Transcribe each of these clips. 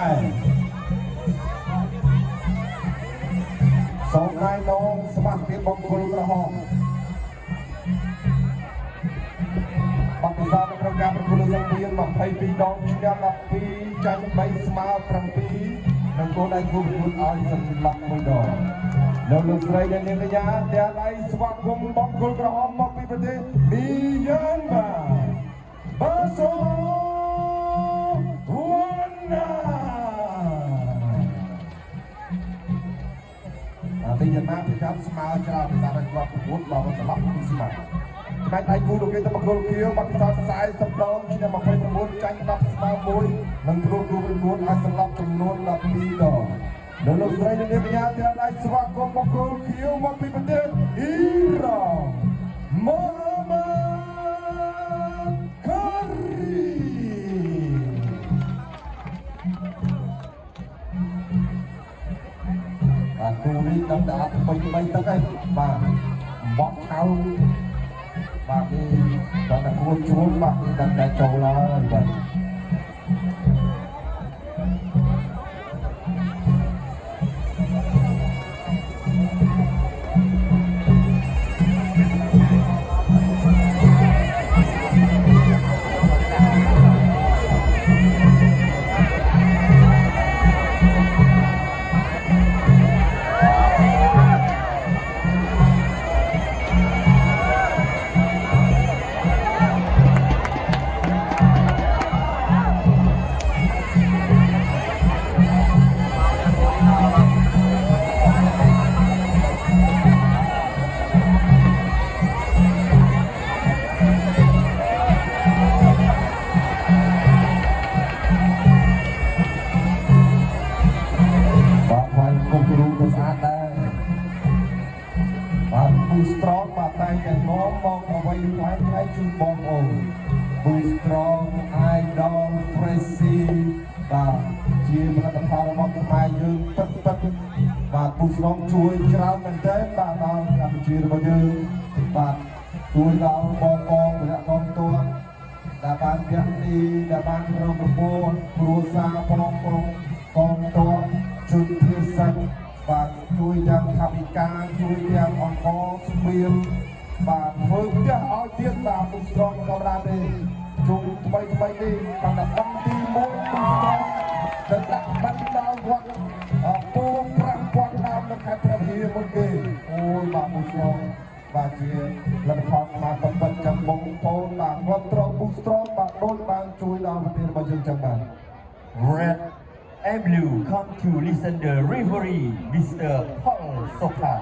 ខ្មែរសូមណៃនងសមាជិកបង្គោលក្រហមបកសាក្នុងការប្រគល់សង្វៀន22ដងឈ្នះ12ចាញ់3ស្មើ7និងគោលដៅគូប្រកួតឲ្យសម្លាប់1ដងលោកស្រីនិងនាងកញ្ញាទាំងដៃស្វាគមន៍បង្គោលក្រហមមកពីប្រទេសមីយ៉ាន់ម៉ាបាសូវណ្ណាទីយ៉ាងណាពីកម្មស្មើច្រើនពីសារគាត់ប្រកួតដល់សម្លាប់2ស្មើផ្នែកដៃគូលោកគេទៅបង្គោលខៀវបាត់ពិសោធន៍40ដងឈ្នះ29ចាញ់10ស្មើ1និងគ្រូប្រកួតឲ្យសម្លាប់ចំនួន12ដងលោកស្រីនិងនាងកញ្ញាទាំងដៃស្វាគមន៍បង្គោលខៀវមកពីប្រទេសអ៊ីរ៉ង់ម៉ូម៉ាការីបាទគូនេះដល់តែពេញ3ទឹកហើយបាទបោះខោបាទនេះដល់តែគួរជួលបាទនេះដល់តែចូលហើយបាទជួយច្រើនមែនទែនបាទដល់កម្ពុជារបស់យើងបាទជួយដល់បងប្អូនពលរដ្ឋកងទ័ពដែលបានវគ្គនេះដែលបានរងប្រព័ន្ធគ្រួសារបងប្អូនកងទ័ពជួយភាសាបាទជួយទាំងថវិកាជួយទាំងអង្គស្មៀនបាទធ្វើផ្ទះឲ្យទៀតបាទពុកស្រងក៏បានទេជុំថ្មីនេះបានតែដំទី1ពុកស្រងទៅដាក់បាត់ដល់វត្តពូ5000ដើមនៅខេត្តព្រះវិហារមុនគេអូយបាទពុកស្រងបាទជាលទ្ធផលមកប៉ុណ្ណឹងចាំបងប្អូនបាទគាត់ត្រង់ពុកស្រងបាទដូចបានជួយដល់ប្រទេសរបស់យើងចឹងបាទ Red and Blue come to listen the referee Mr. Paul Soka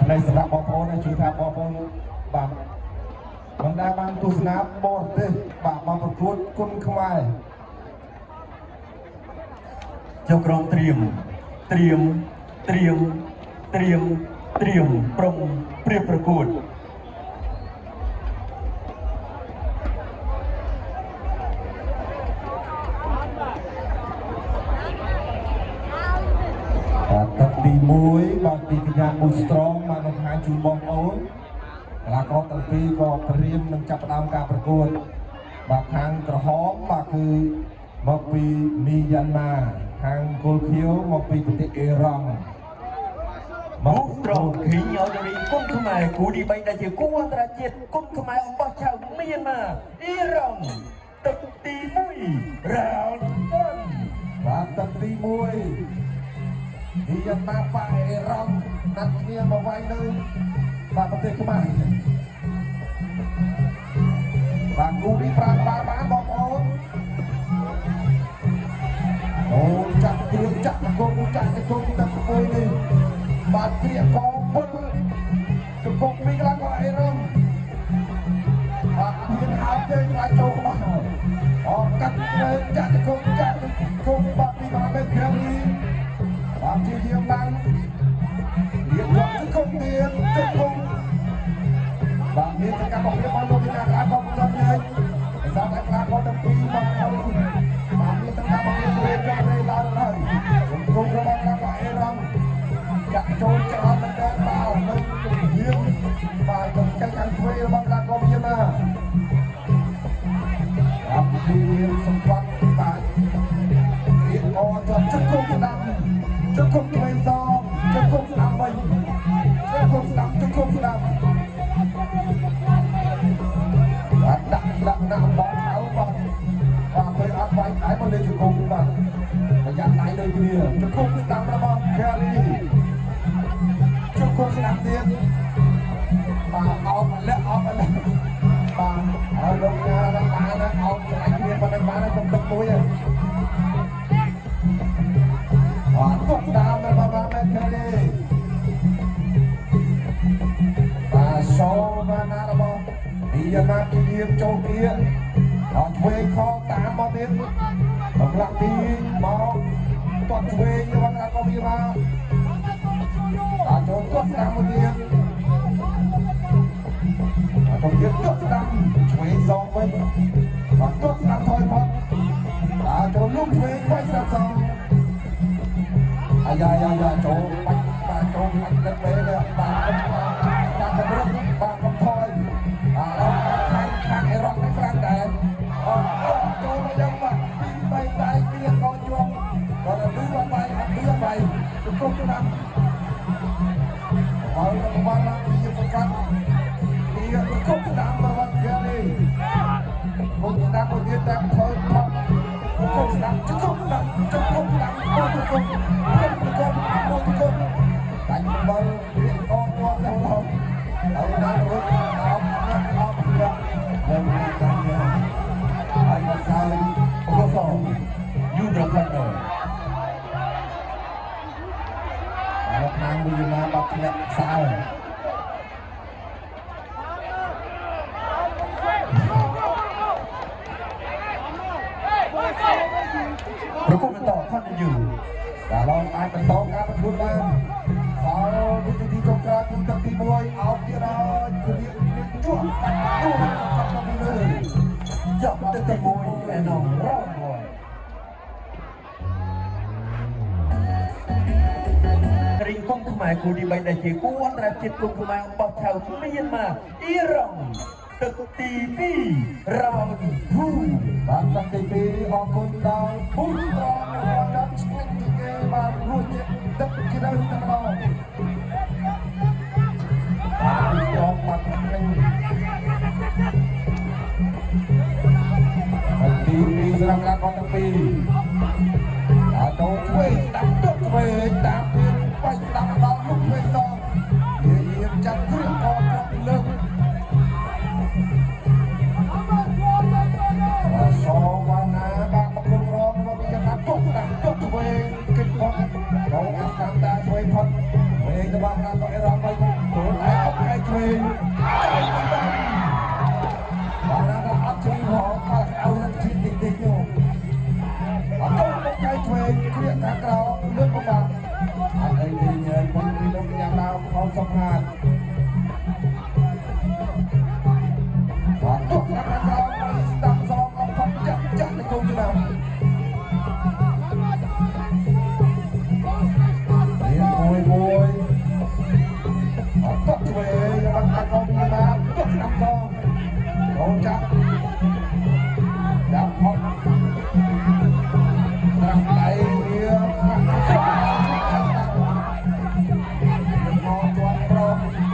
ในสำหรับបងប្អូនជួយថាបងប្អូនបាទមិនដែលបានទស្សនាបរទេសបាទមកប្រកួតគុនខ្មែរចុះក្រុមត្រៀមប្រុងព្រៀបប្រកួតទឹកទី1បាទពីកញ្ញាប៊ូស្រងបានបង្ហាញជូនបងប្អូនកីឡាករទាំងពីរក៏ព្រៀមនឹងចាប់ផ្ដើមការប្រកួតបាទខាងក្រហមបាទគឺមកពីមីយ៉ាន់ម៉ាខាងគោលខៀវមកពីប្រទេសអ៊ីរ៉ង់មកត្រង់ឃើញឲ្យរីគុនខ្មែរគូទី3ដែលជាគូអន្តរជាតិគុនខ្មែររបស់ចៅមីយ៉ាន់ម៉ាអ៊ីរ៉ង់ទឹកទី1 round 1បាទទឹកទី1មីយ៉ាន់ម៉ាប៉ាអ៊ីរ៉ង់ណាត់គ្នាមកវាយនៅបាទប្រទេសខ្មែរបាទគូទី5បានបងប្អូនអូចាក់គ្រឿងចាក់កងចាក់កងទឹកមួយនេះបាទគ្រាកងពុលជង្គង់ពីកន្លងអ៊ីរ៉ង់បាទមានហើយទេខ្លាចចូលក្បាលអរកាត់ចាក់កងបាទពីមហាមេឃានីបាទជាយាមបានរៀបចំជង្គង់ទៀតជង្គង់បាទមានសកម្មភាពរបស់លោកអ្នកខ្លះក៏មិនដឹងហើយសម្រាប់ខ្លះក៏ទាំងពីរមកបាទមានសកម្មភាពរៀបចំរេឡើងហើយជង្គង់របស់ខ្លះក៏អ៊ីរ៉ង់ ចាក់ចូលច្រើនមែនតើបាទនៅជំនាញបាទចំចែកខាងឆ្វេងរបស់កងវាណាអបពីសម្បត្តិបាទរៀបអជាប់ជង្គង់ស្ដាំជង្គង់ឆ្វេងសងជង្គង់ស្ដាំវិញជង្គង់ស្ដាំជង្គង់ស្ដាំបាទដាក់ណាំបងអៅបាទពេលអត់វាយដៃមកលើជង្គង់បាទប្រយ័ត្នដៃដូចគ្នាជង្គង់ស្ដាំរបស់ Gary ជង្គង់ស្ដាំទៀតបាទអោបម្លាក់បាទហើយលោកណាដល់បានណាអោបស្លាញ់គ្នាប៉ុណ្ណឹងបានហើយខ្ញុំទឹកមួយហើយបាទទប់ស្ដាំរបស់ Gary បាទសោបានណារបស់ពីណាពីរៀបចូលគ្នាដល់ឆ្វេងខតាមមកទៀតបង្លាក់ទីមកទាត់ឆ្វេងរបស់កងវាមកចូលទាត់ស្ដាំមួយទៀតកងវាទាត់ស្ដាំឆ្វេងសងវិញបាទទាត់ស្ដាំថយផុតចូលលុបឆ្វេងវាយស្ដាំសងអាយ៉ាចូលបាច់ចូលបាច់ទឹកពេលបាទកម្រិតបាទកំថយខាងអេរ៉ុបនេះខ្លាំងដែរចូលមកយ៉ាងបាទពី3ដៃគ្នាកោជាប់គាត់ទៅលឺបាយជង្គង់ស្ដាំហើយរបស់ឡើងពីប្រកាសពីជង្គង់ស្ដាំរបស់គេនេះគង់ស្ដាំមួយទៀតតាមថយផុតជង្គង់ស្ដាំមកជង្គង់ដាច់បាល់រៀបកងជាប់ដល់ហើយដល់រត់អោបដល់មកតាមហើយមកសើអូសោយូរដល់ខាងនោះលោកនាងវិញ្ញាបាត់ធ្លាក់សើប្រគំបន្តខនយូដល់ឡងអាចបន្តការប្រកួតបានហើយវិធីទីចុងក្រោយគឺទឹកទី1អោបទៀតហើយគឺជួបកាត់ទូកាត់ទៅលើចាប់ទឹកទី1ឯណោះរងរីកុំខ្មែរគូទី3ដែលជាគូអន្តរជាតិគុំខ្មែរបោះឆៅមានមកអ៊ីរ៉ង់ទឹកទី2រងភូបានទឹកទី2អរគុណដល់ភូត្រង់របស់ដល់ឆ្ងាញ់ពីគេបានរួចទឹកជ្រៅតែម្ដងបានស្របបាត់នឹងទី2សម្រាប់កងទាំងពីរចូលឆ្វេងស្ដាំទុកឆ្វេងតាមទៀតបាច់ស្ដាំដល់មុខឆ្វេងសងនិយាយចាត់គ្រឿងកងត្រង់លើកសោវណ្ណាបានមកគុំរងមកពីថាទុកស្ដាំទុកឆ្វេងគិតផុតដល់អាស្តាំតាឆ្វេងផុតឆ្វេងទៅបានដល់អេរ៉ុបវិញចូលហើយអត់ហើយឆ្វេងបានដល់អត់ឆ្វេងហោគាត់ឲ្យរត់ជិះតិចនោះអត់ទៅចៃឆ្វេងគ្រាខាងក្រៅលើកមកបានអត់អីទេញ៉ៃបងពីលោកញ៉ាំដល់ខំសំហានបាទទុកខាងក្រៅស្ដាំសងអត់ផុតចាក់ទៅគុំស្ដាំមួយអត់ទុកឆ្វេងបានកាត់កងពីបានទុកស្ដាំសងចូលចាក់ផុតត្រាំដៃវាខាងស្ដាំមកជាប់ប្រម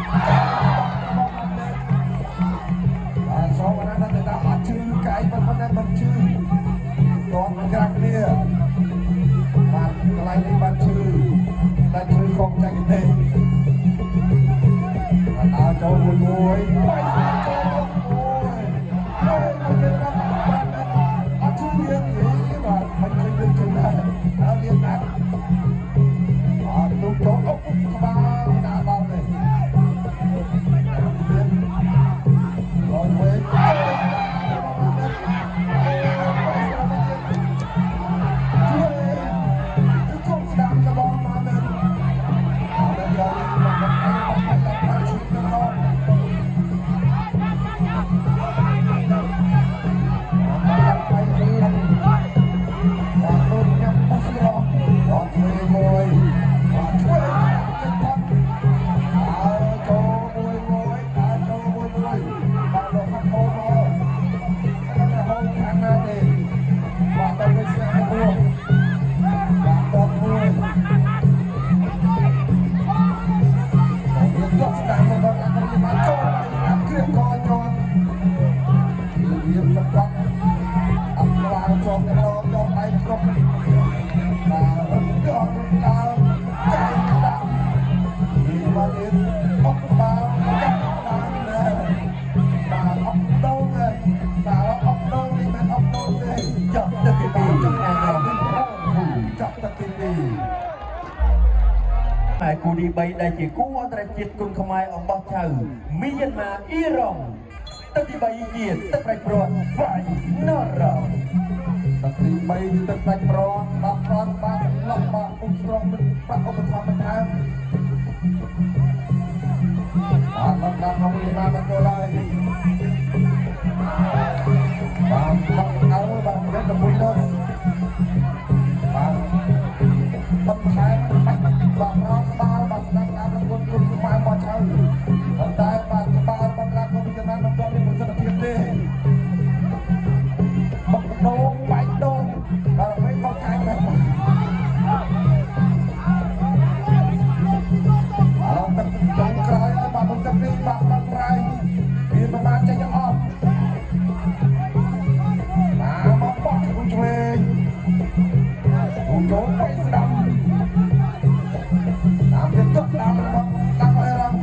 គូទី3ដែលជាគូអន្តរជាតិគុនខ្មែររបស់ចៅមីយ៉ាន់ម៉ាអ៊ីរ៉ង់ទឹកទី3ជាទឹកប្រាច់ព្រាត់វ៉ៃណរ៉ង់ ទឹកទី3គឺទឹកដាច់ប្រងដល់ប្រងបានស្លប់បាក់ពុំស្រង់ទឹកប្រាក់ឧបត្ថម្ភបន្ថែមអត់ដល់ដល់មកពីបានទៅឡើយបានមកអើបានរត់ទៅមួយនោះបានបន្ថែមបាច់បាក់រងបាល់បានស្ដាប់ការប្រកួតគុំខ្មែរមកឆៅប៉ុន្តែបានក្បាលបានរាគុំចំណានមិនទាន់មានប្រសិទ្ធភាពទេមកដោងបាច់ដោងដល់ពេលមកខាងនេះអរទឹកចុងក្រោយបានមកទឹកនេះបានដល់ត្រៃវាប្រមាណចេញអស់មកបោះទៅឆ្វេងចូលទៅស្ដាំតាមទៀតទឹកស្ដាំរបស់តាមអរំ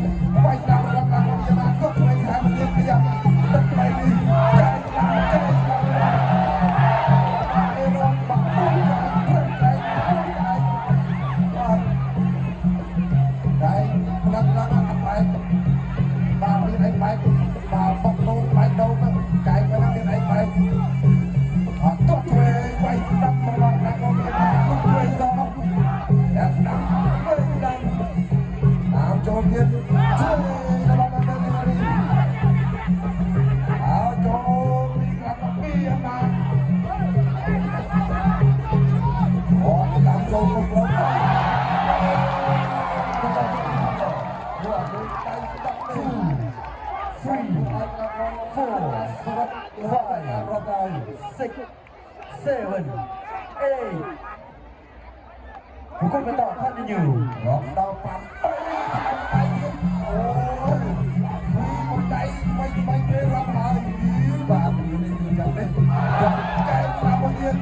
បៃស្ដាំរបស់តាមចំណានទឹកឆ្វេងហើយមកទៀតទៀតទឹកថ្មីនេះចាយស្ដាំចាយស្ដាំBukan betul kan dia. Lockdown sampai Mundai mai ke ramai Bab ini juga deh Jangan sama dia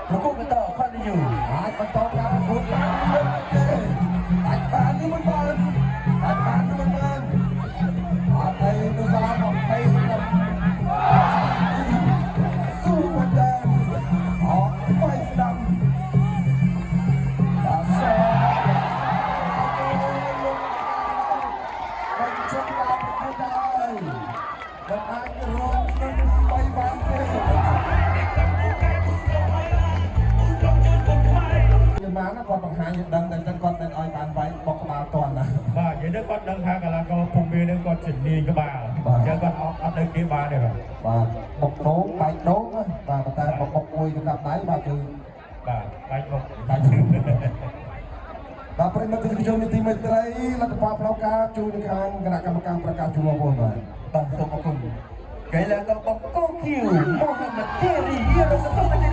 Bukan betul kan dia. Betul kan bukan Tadi beban Tadi beban Ada itu salah Ada itu Sudah Apa sedang Dasar Mencoba berkudai Dan akhirnya Baik-baik mà nó còn bằng hai những đằng đằng chân con bên oi bàn váy bọc bà toàn là Bà vậy đó con đăng hàng là con cùng bia nên con chỉnh đi các bà chứ con ốc đây kia bà này rồi bà bọc đố bạch đố bà ta bọc mùi cho cặp đáy bà trừ bà bạch bọc bạch trừ bà phải mất cái chung thì mình thấy là tập pháp lao ca chú đi khang cái nào cầm pra ca chú mà buồn mà bà số một cùng cái là con bọc con kiều Mohammed Terry